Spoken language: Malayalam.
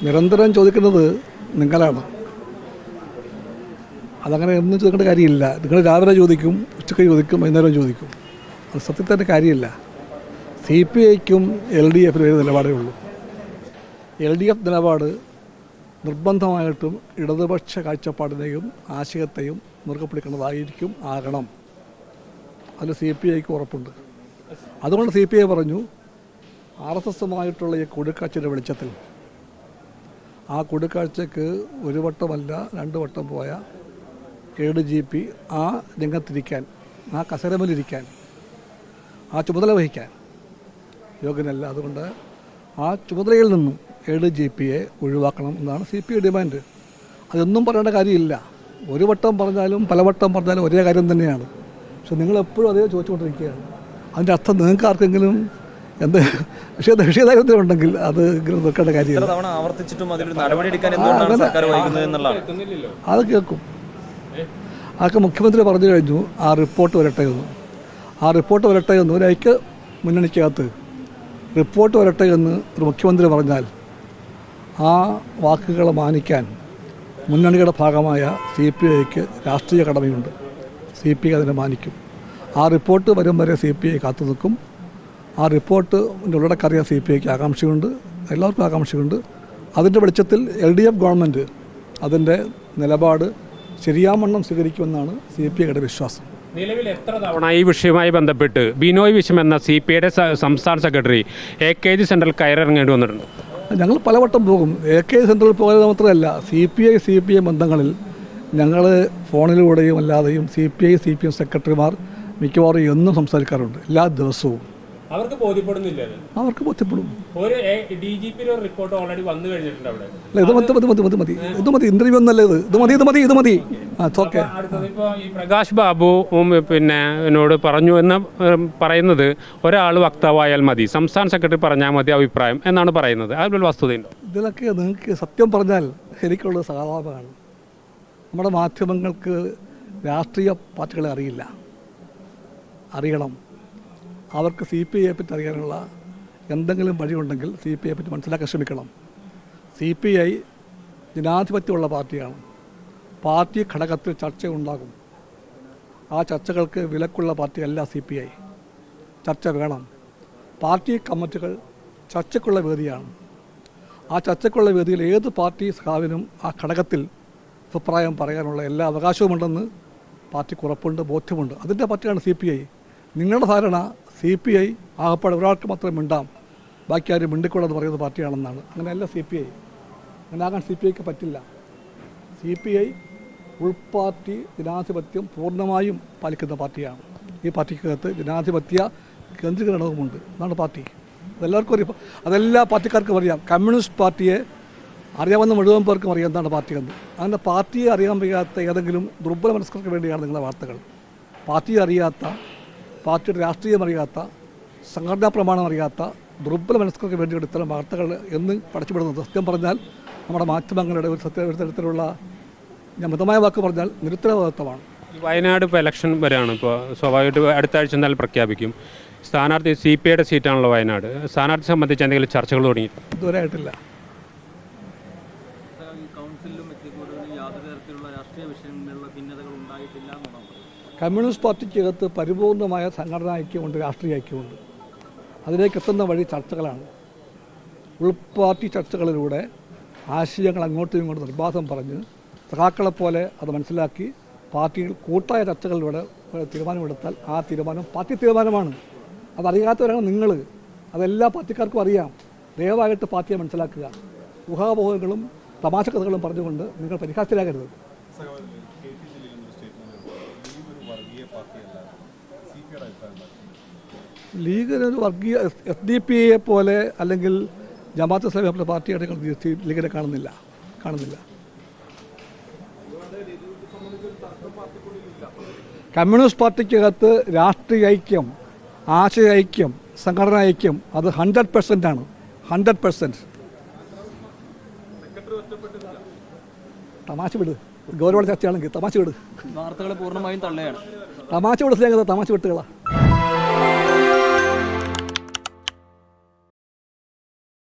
നിരന്തരം ചോദിക്കുന്നത് നിങ്ങളാണ്. അതങ്ങനെ ഒന്നും ചോദിക്കേണ്ട കാര്യമില്ല. നിങ്ങൾ രാവിലെ ചോദിക്കും, ഉച്ചയ്ക്ക് ചോദിക്കും, വൈകുന്നേരം ചോദിക്കും. അത് സത്യത്തിൻ്റെ കാര്യമില്ല. CPIക്കും LDFിനും ഒരു നിലപാടേ ഉള്ളൂ. LDF നിലപാട് നിർബന്ധമായിട്ടും ഇടതുപക്ഷ കാഴ്ചപ്പാടിനെയും ആശയത്തെയും മുറുകെ പിടിക്കുന്നതായിരിക്കും, ആകണം. അതിൽ CPIക്ക് ഉറപ്പുണ്ട്. അതുകൊണ്ട് CPI പറഞ്ഞു, RSSുമായിട്ടുള്ള ഈ കൂടിക്കാഴ്ചയുടെ വെളിച്ചത്തിൽ ആ കൂടിക്കാഴ്ചയ്ക്ക് ഒരു വട്ടമല്ല 2 വട്ടം പോയ ADGP ആ രംഗത്തിരിക്കാൻ, ആ കസരമേലിരിക്കാൻ, ആ ചുമതല വഹിക്കാൻ യോഗ്യനല്ല. അതുകൊണ്ട് ആ ചുമതലയിൽ നിന്നും ADGPയെ ഒഴിവാക്കണം എന്നാണ് CPI ഡിമാൻഡ്. അതൊന്നും പറയേണ്ട കാര്യമില്ല. ഒരു വട്ടം പറഞ്ഞാലും പലവട്ടം പറഞ്ഞാലും ഒരേ കാര്യം തന്നെയാണ്. പക്ഷെ നിങ്ങളെപ്പോഴും അതേ ചോദിച്ചുകൊണ്ടിരിക്കുകയാണ്. അതിൻ്റെ അർത്ഥം നിങ്ങൾക്ക് ആർക്കെങ്കിലും എന്ത് വിഷയദാരിദ്ര്യമുണ്ടെങ്കിൽ അത് ഇങ്ങനെ നോക്കേണ്ട കാര്യമില്ല. അത് കേൾക്കും. അതൊക്കെ മുഖ്യമന്ത്രി പറഞ്ഞു കഴിഞ്ഞു. ആ റിപ്പോർട്ട് വരട്ടെ എന്ന് ഒരു ഐക്യ മുന്നണിക്കകത്ത് റിപ്പോർട്ട് വരട്ടെ എന്ന് ഒരു മുഖ്യമന്ത്രി പറഞ്ഞാൽ ആ വാക്കുകളെ മാനിക്കാൻ മുന്നണിയുടെ ഭാഗമായ CPIക്ക് രാഷ്ട്രീയ കടമയുണ്ട്. CPI അതിനെ മാനിക്കും. ആ റിപ്പോർട്ട് വരും വരെ CPI കാത്തു നിൽക്കും. ആ റിപ്പോർട്ട് ഉള്ളടക്കറിയാൻ CPIക്ക് ആകാംക്ഷയുണ്ട്, എല്ലാവർക്കും ആകാംക്ഷയുണ്ട്. അതിൻ്റെ വെളിച്ചത്തിൽ LDF ഗവൺമെൻറ് അതിൻ്റെ നിലപാട് ശരിയാമണ്ണം സ്വീകരിക്കുമെന്നാണ് CPIയുടെ വിശ്വാസം. നിലവിൽ എത്ര തവണ ഈ വിഷയവുമായി ബന്ധപ്പെട്ട് ബിനോയ് വിശ്വം എന്ന CPIയുടെ സംസ്ഥാന സെക്രട്ടറി AKG സെൻട്രൽ കയറിറങ്ങേണ്ടി വന്നിട്ടുണ്ട്? ഞങ്ങൾ പലവട്ടം പോകും. AKG സെൻട്രൽ പോകുന്നത് മാത്രമല്ല, CPI ബന്ധങ്ങളിൽ ഞങ്ങൾ ഫോണിലൂടെയും അല്ലാതെയും CPM സെക്രട്ടറിമാർ മിക്കവാറും എന്നും സംസാരിക്കാറുണ്ട്, എല്ലാ ദിവസവും. അവർക്ക് ബോധ്യപ്പെടുന്നില്ല. അവർക്ക് ബോധ്യപ്പെടും. ഒരു DGP റിപ്പോർട്ട് ഓൾറെഡി വന്നു കഴിഞ്ഞിട്ടുണ്ട് അവിടെ. ഇത് മതി ഇന്റർവ്യൂ ഒന്നല്ലേ ഇത് മതി. ഓക്കെ. ഇപ്പോൾ ഈ പ്രകാശ് ബാബു പിന്നെ എന്നോട് പറഞ്ഞു എന്ന് പറയുന്നത് ഒരാൾ വക്താവായാൽ മതി, സംസ്ഥാന സെക്രട്ടറി പറഞ്ഞാൽ മതി അഭിപ്രായം എന്നാണ് പറയുന്നത്. അതിൽ വസ്തുതയുണ്ട്. ഇതിലൊക്കെ നിങ്ങൾക്ക് സത്യം പറഞ്ഞാൽ ശരിക്കുള്ളത് സഹതാപമാണ്. നമ്മുടെ മാധ്യമങ്ങൾക്ക് രാഷ്ട്രീയ പാർട്ടികളെ അറിയണം. അവർക്ക് CPIയെ പറ്റി അറിയാനുള്ള എന്തെങ്കിലും വഴിയുണ്ടെങ്കിൽ CPIയെ പറ്റി മനസ്സിലാക്കാൻ ശ്രമിക്കണം. CPI ജനാധിപത്യമുള്ള പാർട്ടിയാണ്. പാർട്ടി ഘടകത്തിൽ ചർച്ച ഉണ്ടാകും. ആ ചർച്ചകൾക്ക് വിലക്കുള്ള പാർട്ടിയല്ല CPI. ചർച്ച വേണം. പാർട്ടി കമ്മിറ്റികൾ ചർച്ചയ്ക്കുള്ള വേദിയാണ്. ആ ചർച്ചയ്ക്കുള്ള വേദിയിൽ ഏത് പാർട്ടി സഖാവിനും ആ ഘടകത്തിൽ അഭിപ്രായം പറയാനുള്ള എല്ലാ അവകാശവുമുണ്ടെന്ന് പാർട്ടിക്ക് ഉറപ്പുണ്ട്, ബോധ്യമുണ്ട്. അതിൻ്റെ പാർട്ടിയാണ് CPI. നിങ്ങളുടെ ധാരണ CPI ആകപ്പാടെ ഒരാൾക്ക് മാത്രം മിണ്ടാം, ബാക്കി ആരും മിണ്ടിക്കൊള്ളെന്ന് പറയുന്ന പാർട്ടിയാണെന്നാണ്. അങ്ങനെയല്ല CPI. അങ്ങനെ ആകാൻ CPIക്ക് പറ്റില്ല. CPI ഉൾപാർട്ടി ജനാധിപത്യം പൂർണ്ണമായും പാലിക്കുന്ന പാർട്ടിയാണ്. ഈ പാർട്ടിക്കകത്ത് ജനാധിപത്യ കേന്ദ്രീകരണവുമുണ്ട്. അതാണ് പാർട്ടി. അതെല്ലാ പാർട്ടിക്കാർക്കും അറിയാം. കമ്മ്യൂണിസ്റ്റ് പാർട്ടിയെ അറിയാവുന്ന മുഴുവൻ പേർക്കും അറിയാം എന്താണ് പാർട്ടി എന്ന്. അങ്ങനെ പാർട്ടിയെ അറിയാൻ വയ്യാത്ത ഏതെങ്കിലും ദുർബല മനസ്കർക്ക് വേണ്ടിയാണ് നിങ്ങളുടെ വാർത്തകൾ. പാർട്ടിയെ അറിയാത്ത, പാർട്ടിയുടെ രാഷ്ട്രീയം അറിയാത്ത, സംഘടനാ പ്രമാണം അറിയാത്ത ദുർബല മനസ്കർക്ക് വേണ്ടിയുള്ള ഇത്തരം വാർത്തകൾ എന്ന് പടച്ചുവിടുന്നത് സത്യം പറഞ്ഞാൽ നമ്മുടെ മാധ്യമങ്ങളുടെ ഒരു തരത്തിലുള്ള, ഞാൻ മിതമായ വാക്ക് പറഞ്ഞാൽ, നിരുത്തരവാദിത്വമാണ്. വയനാട് ഇപ്പോൾ ഇലക്ഷൻ വരെയാണ്. ഇപ്പോൾ സ്വാഭാവികമായിട്ട് അടുത്ത ആഴ്ച എന്തായാലും പ്രഖ്യാപിക്കും. സ്ഥാനാർത്ഥി CPIയുടെ സീറ്റാണല്ലോ വയനാട്. സ്ഥാനാർത്ഥി സംബന്ധിച്ച് എന്തെങ്കിലും ചർച്ചകൾ തുടങ്ങി? ഇതുവരെ ആയിട്ടില്ല. കമ്മ്യൂണിസ്റ്റ് പാർട്ടിക്കകത്ത് പരിപൂർണമായ സംഘടനാ ഐക്യമുണ്ട്, രാഷ്ട്രീയ ഐക്യമുണ്ട്. അതിലേക്ക് എത്തുന്ന വഴി ചർച്ചകളാണ്. ഉൾപാർട്ടി ചർച്ചകളിലൂടെ ആശയങ്ങൾ അങ്ങോട്ടും ഇങ്ങോട്ടും നിർബാധം പറഞ്ഞ് സഖാക്കളെപ്പോലെ അത് മനസ്സിലാക്കി പാർട്ടിയിൽ കൂട്ടായ ചർച്ചകളിലൂടെ തീരുമാനമെടുത്താൽ ആ തീരുമാനം പാർട്ടി തീരുമാനമാണ്. അതറിയാത്തവരാണ് നിങ്ങൾ. അതെല്ലാ പാർട്ടിക്കാർക്കും അറിയാം. ദയവായിട്ട് പാർട്ടിയെ മനസ്സിലാക്കുക. ഊഹാപോഹങ്ങളും തമാശ കഥകളും പറഞ്ഞുകൊണ്ട് നിങ്ങൾ പരിഹാസ്യരാകരുത്. ലീഗിനൊരു വർഗീയ SDP പോലെ അല്ലെങ്കിൽ ജമാഅത്ത് ഇസ്ലാമി പാർട്ടിയായിട്ട് ലീഗിനെ കാണുന്നില്ല. കമ്മ്യൂണിസ്റ്റ് പാർട്ടിക്കകത്ത് രാഷ്ട്രീയ ഐക്യം, ആശയ ഐക്യം, സംഘടനാ ഐക്യം അത് 100% ആണ്. 100%. തമാശ വിട്. ഗൗരവ ചർച്ചയാണെങ്കിൽ തമാശ വിട്. വാർത്തകൾ പൂർണ്ണമായും തള്ളയാണ്. തമാശ വിട് സ്നേഹിത, തമാശ വിട്ടുകളാ.